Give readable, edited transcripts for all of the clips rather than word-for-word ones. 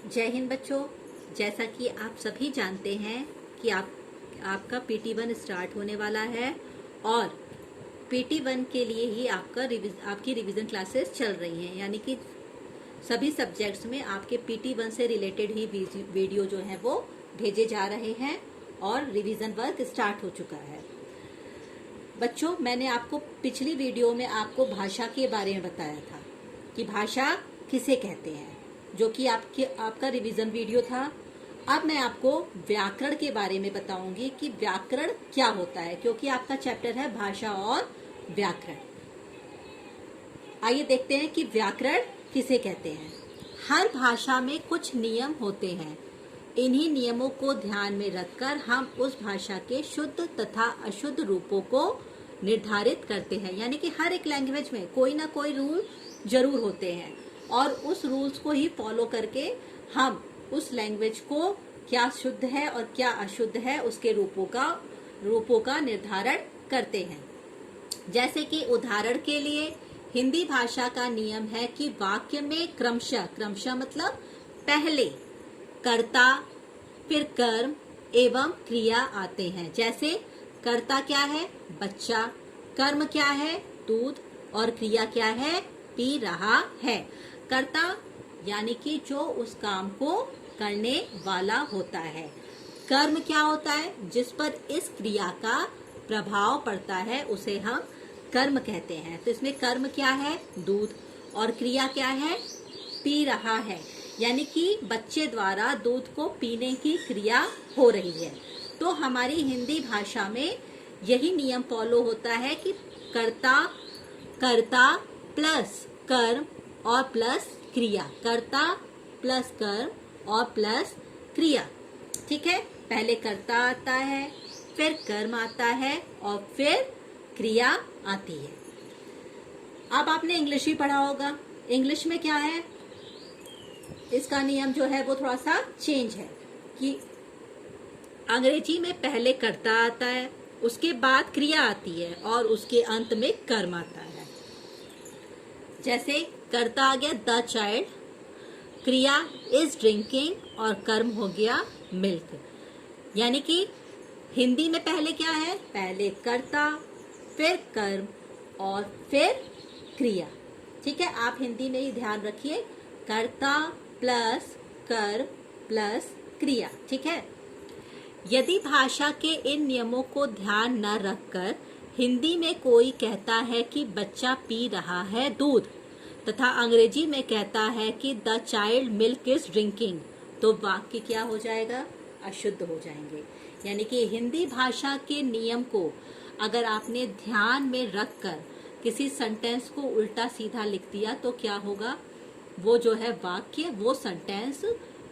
जय हिंद बच्चों। जैसा कि आप सभी जानते हैं कि आपका PT1 स्टार्ट होने वाला है और PT1 के लिए ही आपकी रिवीजन क्लासेस चल रही हैं, यानी कि सभी सब्जेक्ट्स में आपके PT1 से रिलेटेड ही वीडियो जो है वो भेजे जा रहे हैं और रिवीजन वर्क स्टार्ट हो चुका है। बच्चों, मैंने आपको पिछली वीडियो में आपको भाषा के बारे में बताया था कि भाषा किसे कहते हैं, जो कि आपका रिवीजन वीडियो था। अब मैं आपको व्याकरण के बारे में बताऊंगी कि व्याकरण क्या होता है, क्योंकि आपका चैप्टर है भाषा और व्याकरण। आइए देखते हैं कि व्याकरण किसे कहते हैं। हर भाषा में कुछ नियम होते हैं। इन्हीं नियमों को ध्यान में रखकर हम उस भाषा के शुद्ध तथा अशुद्ध रूपों को निर्धारित करते हैं, यानी कि हर एक लैंग्वेज में कोई ना कोई रूल जरूर होते हैं और उस रूल्स को ही फॉलो करके हम उस लैंग्वेज को क्या शुद्ध है और क्या अशुद्ध है उसके रूपों का निर्धारण करते हैं। जैसे कि उदाहरण के लिए हिंदी भाषा का नियम है कि वाक्य में क्रमशः मतलब पहले कर्ता, फिर कर्म एवं क्रिया आते हैं। जैसे कर्ता क्या है? बच्चा। कर्म क्या है? दूध। और क्रिया क्या है? पी रहा है। कर्ता यानी कि जो उस काम को करने वाला होता है। कर्म क्या होता है? जिस पर इस क्रिया का प्रभाव पड़ता है उसे हम कर्म कहते हैं। तो इसमें कर्म क्या है? दूध। और क्रिया क्या है? पी रहा है, यानी कि बच्चे द्वारा दूध को पीने की क्रिया हो रही है। तो हमारी हिंदी भाषा में यही नियम फॉलो होता है कि कर्ता प्लस कर्म और प्लस क्रिया। कर्ता प्लस कर्म और प्लस क्रिया। ठीक है, पहले कर्ता आता है, फिर कर्म आता है और फिर क्रिया आती है। अब आपने इंग्लिश भी पढ़ा होगा। इंग्लिश में क्या है? इसका नियम जो है वो थोड़ा सा चेंज है कि अंग्रेजी में पहले कर्ता आता है, उसके बाद क्रिया आती है और उसके अंत में कर्म आता है। जैसे कर्ता आ गया द चाइल्ड, क्रिया इज ड्रिंकिंग और कर्म हो गया मिल्क। यानी कि हिंदी में पहले क्या है? पहले कर्ता, फिर कर्म और फिर क्रिया। ठीक है, आप हिंदी में ही ध्यान रखिए, कर्ता प्लस कर्म प्लस क्रिया। ठीक है, यदि भाषा के इन नियमों को ध्यान न रखकर हिंदी में कोई कहता है कि बच्चा पी रहा है दूध तथा अंग्रेजी में कहता है कि the child milk is drinking, तो वाक्य क्या हो जाएगा? अशुद्ध हो जाएंगे। यानी कि हिंदी भाषा के नियम को अगर आपने ध्यान में रखकर किसी सेंटेंस को उल्टा सीधा लिख दिया तो क्या होगा? वो जो है वाक्य, वो सेंटेंस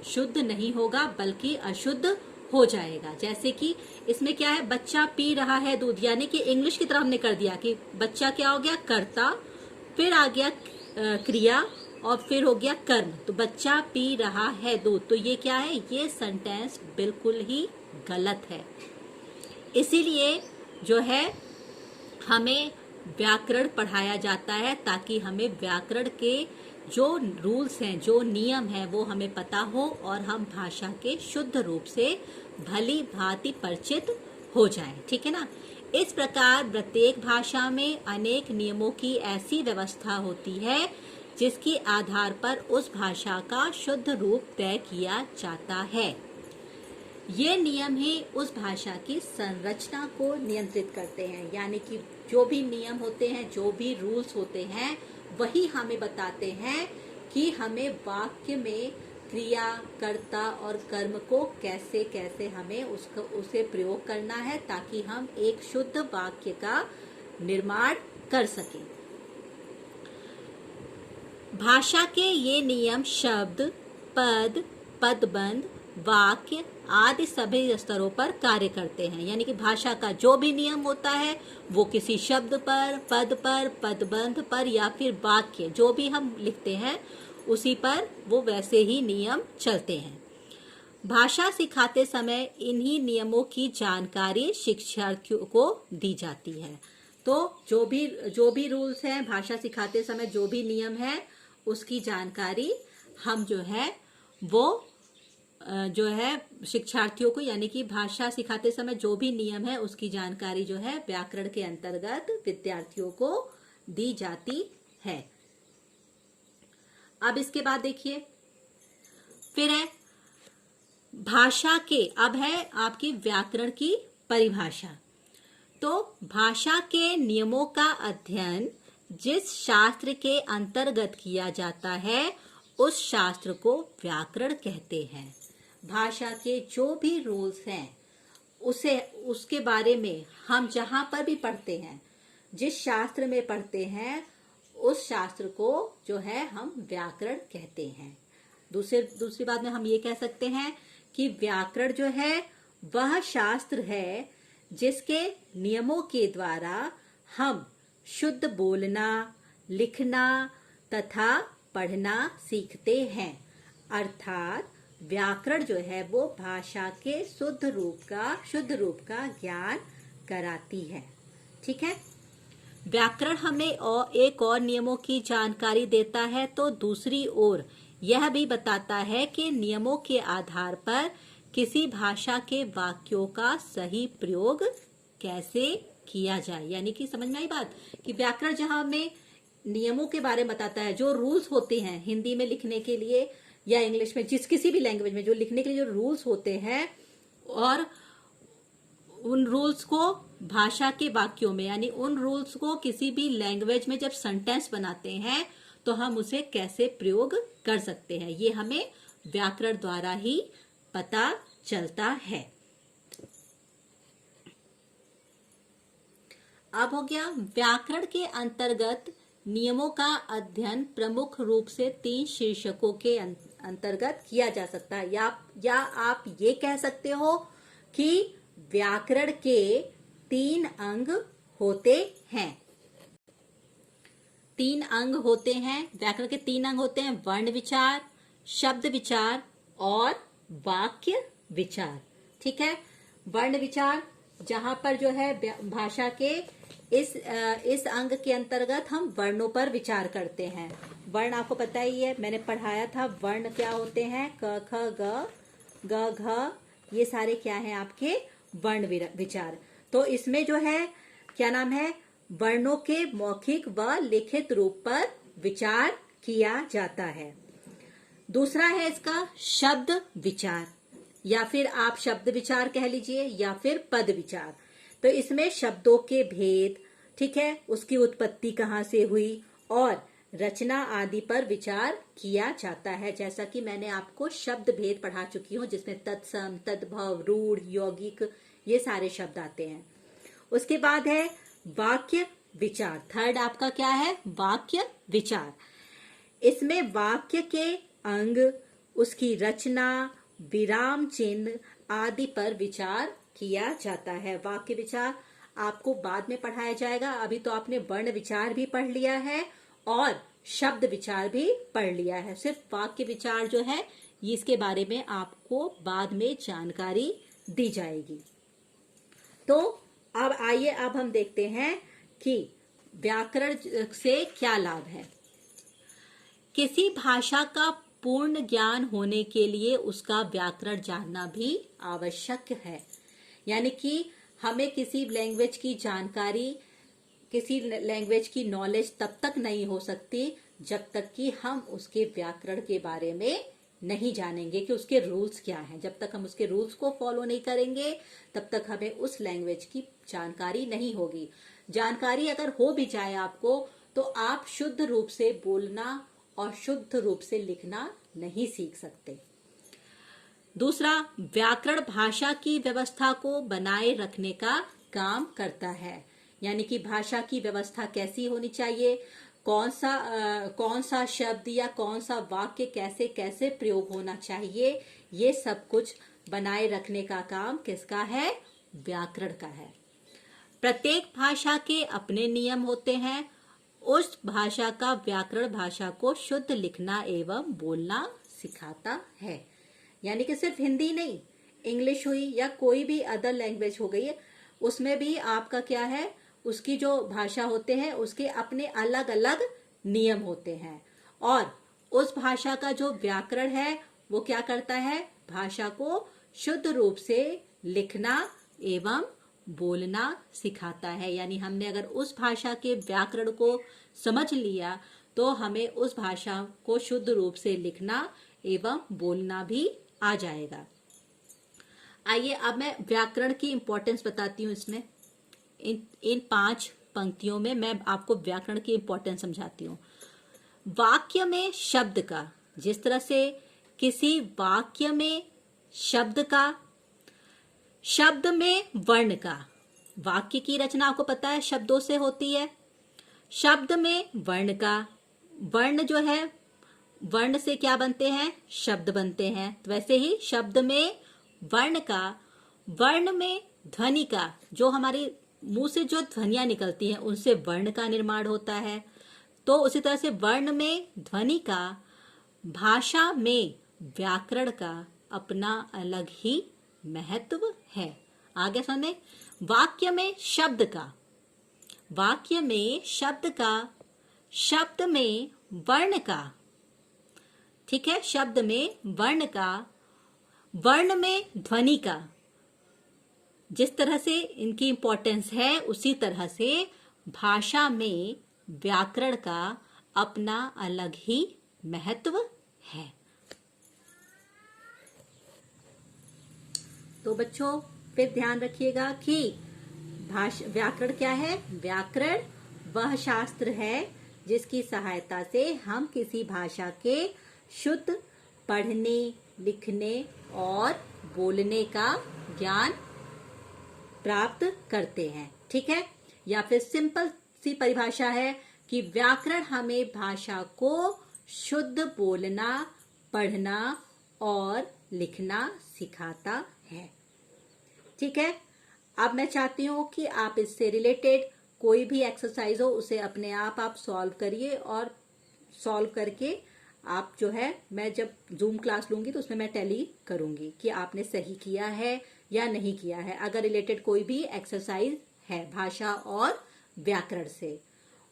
शुद्ध नहीं होगा बल्कि अशुद्ध हो जाएगा। जैसे कि इसमें क्या है? बच्चा पी रहा है दूध, यानी कि इंग्लिश की तरह हमने कर दिया कि बच्चा क्या हो गया? कर्ता, फिर आ गया क्रिया और फिर हो गया कर्म। तो बच्चा पी रहा है दूध, तो ये क्या है? ये सेंटेंस बिल्कुल ही गलत है। इसीलिए जो है हमें व्याकरण पढ़ाया जाता है ताकि हमें व्याकरण के जो रूल्स हैं, जो नियम हैं, वो हमें पता हो और हम भाषा के शुद्ध रूप से भली भांति परिचित हो जाएं। ठीक है ना? इस प्रकार प्रत्येक भाषा में अनेक नियमों की ऐसी व्यवस्था होती है जिसके आधार पर उस भाषा का शुद्ध रूप तय किया जाता है। ये नियम ही उस भाषा की संरचना को नियंत्रित करते हैं, यानी कि जो भी नियम होते हैं, जो भी रूल्स होते हैं, वही हमें बताते हैं कि हमें वाक्य में क्रिया, कर्ता और कर्म को कैसे कैसे हमें उसे प्रयोग करना है ताकि हम एक शुद्ध वाक्य का निर्माण कर सकें। भाषा के ये नियम शब्द, पद, पदबंध, वाक्य आदि सभी स्तरों पर कार्य करते हैं। यानी कि भाषा का जो भी नियम होता है वो किसी शब्द पर, पद पर, पदबंध पर या फिर वाक्य जो भी हम लिखते हैं उसी पर वो वैसे ही नियम चलते हैं। भाषा सिखाते समय इन्हीं नियमों की जानकारी शिक्षार्थियों को दी जाती है। तो जो भी रूल्स हैं, भाषा सिखाते समय जो भी नियम है उसकी जानकारी हम जो है वो जो है शिक्षार्थियों को, यानी कि भाषा सिखाते समय जो भी नियम है उसकी जानकारी जो है व्याकरण के अंतर्गत विद्यार्थियों को दी जाती है। अब इसके बाद देखिए, फिर है भाषा के, अब है आपकी व्याकरण की परिभाषा। तो भाषा के नियमों का अध्ययन जिस शास्त्र के अंतर्गत किया जाता है उस शास्त्र को व्याकरण कहते हैं। भाषा के जो भी रूल्स हैं उसके बारे में हम जहां पर भी पढ़ते हैं, जिस शास्त्र में पढ़ते हैं, उस शास्त्र को जो है हम व्याकरण कहते हैं। दूसरी बात में हम ये कह सकते हैं कि व्याकरण जो है वह शास्त्र है जिसके नियमों के द्वारा हम शुद्ध बोलना, लिखना तथा पढ़ना सीखते हैं। अर्थात व्याकरण जो है वो भाषा के शुद्ध रूप का ज्ञान कराती है। ठीक है। व्याकरण हमें एक और नियमों की जानकारी देता है, तो दूसरी ओर यह भी बताता है कि नियमों के आधार पर किसी भाषा के वाक्यों का सही प्रयोग कैसे किया जाए। यानी कि समझ में आई बात कि व्याकरण जहां हमें नियमों के बारे में बताता है, जो रूल्स होते हैं हिंदी में लिखने के लिए या इंग्लिश में, किसी भी लैंग्वेज में जो लिखने के लिए जो रूल्स होते हैं, और उन रूल्स को भाषा के वाक्यों में, यानी उन रूल्स को किसी भी लैंग्वेज में जब सेंटेंस बनाते हैं तो हम उसे कैसे प्रयोग कर सकते हैं, ये हमें व्याकरण द्वारा ही पता चलता है। अब हो गया व्याकरण के अंतर्गत नियमों का अध्ययन प्रमुख रूप से 3 शीर्षकों के अंतर्गत किया जा सकता है, या आप ये कह सकते हो कि व्याकरण के 3 अंग होते हैं। 3 अंग होते हैं, व्याकरण के 3 अंग होते हैं: वर्ण विचार, शब्द विचार और वाक्य विचार। ठीक है। वर्ण विचार जहां पर जो है भाषा के इस अंग के अंतर्गत हम वर्णों पर विचार करते हैं। वर्ण आपको पता ही है, मैंने पढ़ाया था वर्ण क्या होते हैं, क ख ग घ, ये सारे क्या हैं आपके वर्ण विचार। तो इसमें जो है क्या नाम है, वर्णों के मौखिक व लिखित रूप पर विचार किया जाता है। दूसरा है इसका शब्द विचार, या फिर आप शब्द विचार कह लीजिए, या फिर पद विचार। तो इसमें शब्दों के भेद, ठीक है, उसकी उत्पत्ति कहाँ से हुई और रचना आदि पर विचार किया जाता है। जैसा कि मैंने आपको शब्द भेद पढ़ा चुकी हूँ, जिसमें तत्सम, तद्भव, रूढ़, यौगिक, ये सारे शब्द आते हैं। उसके बाद है वाक्य विचार। थर्ड आपका क्या है, वाक्य विचार। इसमें वाक्य के अंग, उसकी रचना, विराम चिन्ह आदि पर विचार किया जाता है। वाक्य विचार आपको बाद में पढ़ाया जाएगा, अभी तो आपने वर्ण विचार भी पढ़ लिया है और शब्द विचार भी पढ़ लिया है। सिर्फ वाक्य विचार जो है इसके बारे में आपको बाद में जानकारी दी जाएगी। तो अब आइए, अब हम देखते हैं कि व्याकरण से क्या लाभ है। किसी भाषा का पूर्ण ज्ञान होने के लिए उसका व्याकरण जानना भी आवश्यक है। यानी कि हमें किसी लैंग्वेज की जानकारी, किसी लैंग्वेज की नॉलेज तब तक नहीं हो सकती जब तक कि हम उसके व्याकरण के बारे में नहीं जानेंगे कि उसके रूल्स क्या हैं। जब तक हम उसके रूल्स को फॉलो नहीं करेंगे तब तक हमें उस लैंग्वेज की जानकारी नहीं होगी। जानकारी अगर हो भी जाए आपको, तो आप शुद्ध रूप से बोलना और शुद्ध रूप से लिखना नहीं सीख सकते। दूसरा, व्याकरण भाषा की व्यवस्था को बनाए रखने का काम करता है। यानी कि भाषा की व्यवस्था कैसी होनी चाहिए, कौन सा शब्द या कौन सा वाक्य कैसे कैसे प्रयोग होना चाहिए, ये सब कुछ बनाए रखने का काम किसका है, व्याकरण का है। प्रत्येक भाषा के अपने नियम होते हैं। उस भाषा का व्याकरण भाषा को शुद्ध लिखना एवं बोलना सिखाता है। यानी कि सिर्फ हिंदी नहीं, इंग्लिश हुई या कोई भी अदर लैंग्वेज हो गई, उसमें भी आपका क्या है, उसकी जो भाषा होते हैं उसके अपने अलग अलग नियम होते हैं। और उस भाषा का जो व्याकरण है वो क्या करता है, भाषा को शुद्ध रूप से लिखना एवं बोलना सिखाता है। यानी हमने अगर उस भाषा के व्याकरण को समझ लिया तो हमें उस भाषा को शुद्ध रूप से लिखना एवं बोलना भी आ जाएगा। आइए अब मैं व्याकरण की इंपॉर्टेंस बताती हूँ। इसमें इन 5 पंक्तियों में मैं आपको व्याकरण की इंपॉर्टेंस समझाती हूँ। वाक्य में शब्द का, जिस तरह से किसी वाक्य में शब्द का, शब्द में वर्ण का, वाक्य की रचना आपको पता है शब्दों से होती है, शब्द में वर्ण का, वर्ण जो है, वर्ण से क्या बनते हैं, शब्द बनते हैं। तो वैसे ही शब्द में वर्ण का, वर्ण में ध्वनि का, जो हमारे मुंह से जो ध्वनियां निकलती हैं उनसे वर्ण का निर्माण होता है। तो उसी तरह से वर्ण में ध्वनि का, भाषा में व्याकरण का अपना अलग ही महत्व है। आगे सुने, वाक्य में शब्द का, वाक्य में शब्द का, शब्द में वर्ण का, ठीक है, शब्द में वर्ण का, वर्ण में ध्वनि का। जिस तरह से इनकी इंपॉर्टेंस है उसी तरह से भाषा में व्याकरण का अपना अलग ही महत्व है। तो बच्चों फिर ध्यान रखिएगा कि व्याकरण क्या है। व्याकरण वह शास्त्र है जिसकी सहायता से हम किसी भाषा के शुद्ध पढ़ने, लिखने और बोलने का ज्ञान प्राप्त करते हैं। ठीक है, या फिर सिंपल सी परिभाषा है कि व्याकरण हमें भाषा को शुद्ध बोलना, पढ़ना और लिखना सिखाता है। ठीक है, अब मैं चाहती हूँ कि आप इससे रिलेटेड कोई भी एक्सरसाइज हो उसे अपने आप सॉल्व करिए, और सॉल्व करके आप जो है, मैं जब जूम क्लास लूंगी तो उसमें मैं टैली करूंगी कि आपने सही किया है या नहीं किया है, अगर रिलेटेड कोई भी एक्सरसाइज है भाषा और व्याकरण से।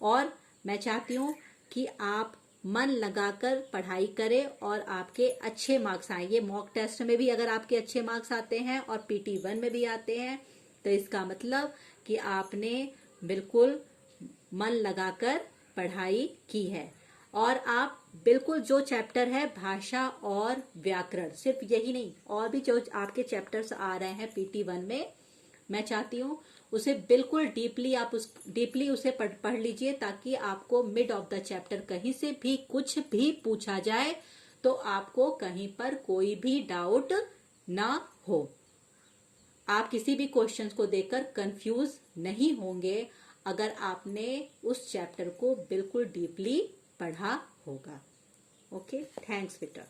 और मैं चाहती हूँ कि आप मन लगाकर पढ़ाई करें और आपके अच्छे मार्क्स आए। ये मॉक टेस्ट में भी अगर आपके अच्छे मार्क्स आते हैं और PT1 में भी आते हैं तो इसका मतलब कि आपने बिल्कुल मन लगाकर पढ़ाई की है, और आप बिल्कुल जो चैप्टर है भाषा और व्याकरण, सिर्फ यही नहीं और भी जो आपके चैप्टर्स आ रहे हैं PT1 में, मैं चाहती हूँ उसे बिल्कुल डीपली उसे पढ़ लीजिए, ताकि आपको मिड ऑफ द चैप्टर कहीं से भी कुछ भी पूछा जाए तो आपको कहीं पर कोई भी डाउट ना हो। आप किसी भी क्वेश्चंस को देखकर कंफ्यूज नहीं होंगे अगर आपने उस चैप्टर को बिल्कुल डीपली पढ़ा होगा। ओके, थैंक्स बेटा।